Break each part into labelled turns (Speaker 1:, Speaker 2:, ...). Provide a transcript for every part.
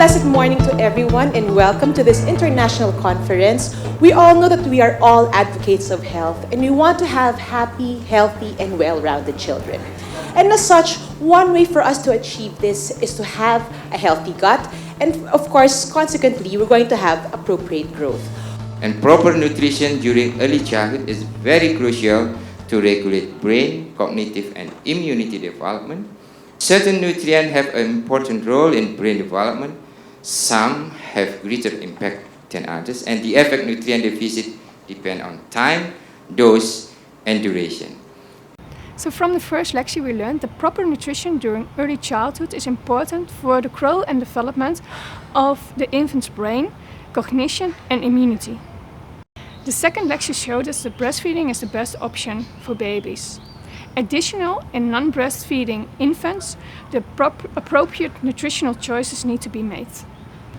Speaker 1: blessed morning to everyone and welcome to this international conference. We all know that we are all advocates of health and we want to have happy, healthy, and well-rounded children. And as such, one way for us to achieve this is to have a healthy gut and of course, consequently, we're going to have appropriate growth.
Speaker 2: And proper nutrition during early childhood is very crucial to regulate brain, cognitive, and immunity development. Certain nutrients have an important role in brain development. Some have greater impact than others, and the effect nutrient deficit depend on time, dose, and duration.
Speaker 3: So from the first lecture we learned that proper nutrition during early childhood is important for the growth and development of the infant's brain, cognition, and immunity. The second lecture showed us that breastfeeding is the best option for babies. Additional and non-breastfeeding infants, the appropriate nutritional choices need to be made.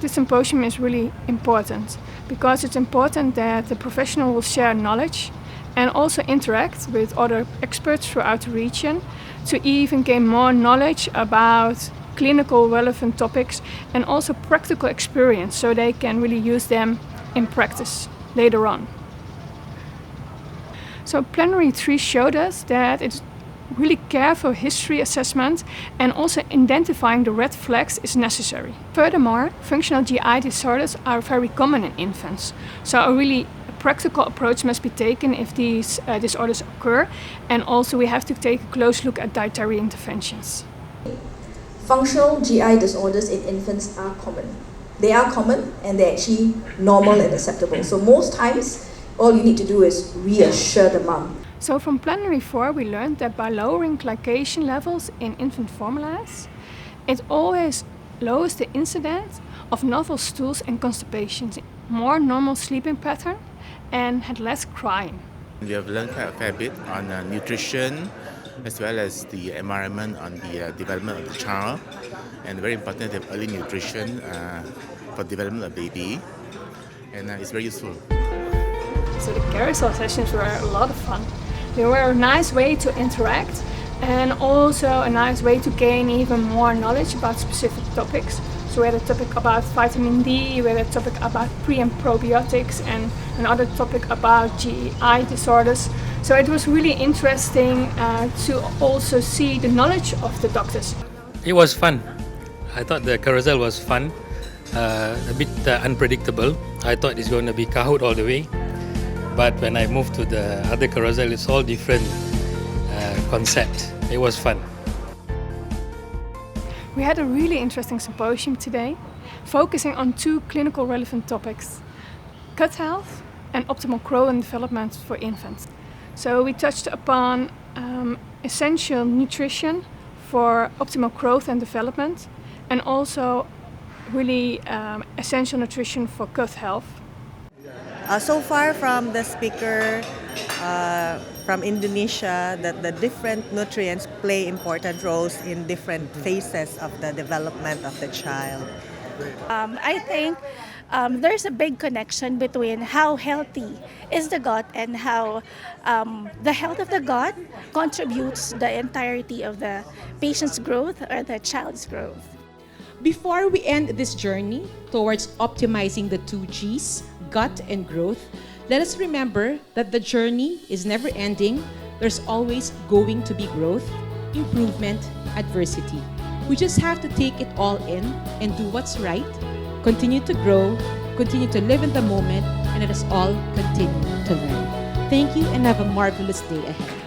Speaker 3: This symposium is really important because it's important that the professional will share knowledge and also interact with other experts throughout the region to even gain more knowledge about clinical relevant topics and also practical experience so they can really use them in practice later on. So plenary 3 showed us that it's really careful history assessment and also identifying the red flags is necessary. Furthermore, functional GI disorders are very common in infants. So a really practical approach must be taken if these disorders occur, and also we have to take a close look at dietary interventions.
Speaker 4: Functional GI disorders in infants are common. They are common and they're actually normal and acceptable. So most times, all you need to do is reassure the mom.
Speaker 3: So from plenary 4 we learned that by lowering glycation levels in infant formulas, it always lowers the incidence of novel stools and constipations, more normal sleeping pattern, and had less crying.
Speaker 5: We have learned quite a fair bit on nutrition as well as the environment on the development of the child, and very important to have early nutrition for development of baby, and it's very useful.
Speaker 3: So the carousel sessions were a lot of fun. They were a nice way to interact and also a nice way to gain even more knowledge about specific topics. So we had a topic about vitamin D, we had a topic about pre and probiotics, and another topic about GI disorders. So it was really interesting to also see the knowledge of the doctors.
Speaker 6: It was fun. I thought the carousel was fun, a bit unpredictable. I thought it's going to be Kahoot all the way. But when I moved to the other carousel, it's all different concept. It was fun.
Speaker 3: We had a really interesting symposium today, focusing on 2 clinical relevant topics: gut health and optimal growth and development for infants. So we touched upon essential nutrition for optimal growth and development, and also really essential nutrition for gut health.
Speaker 7: So far from the speaker from Indonesia, that the different nutrients play important roles in different phases of the development of the child.
Speaker 8: I think there's a big connection between how healthy is the gut and how the health of the gut contributes the entirety of the patient's growth or the child's growth.
Speaker 1: Before we end this journey towards optimizing the 2 G's, gut and growth, let us remember that the journey is never ending. There's always going to be growth, improvement, adversity. We just have to take it all in and do what's right, continue to grow, continue to live in the moment, and let us all continue to learn. Thank you and have a marvelous day ahead.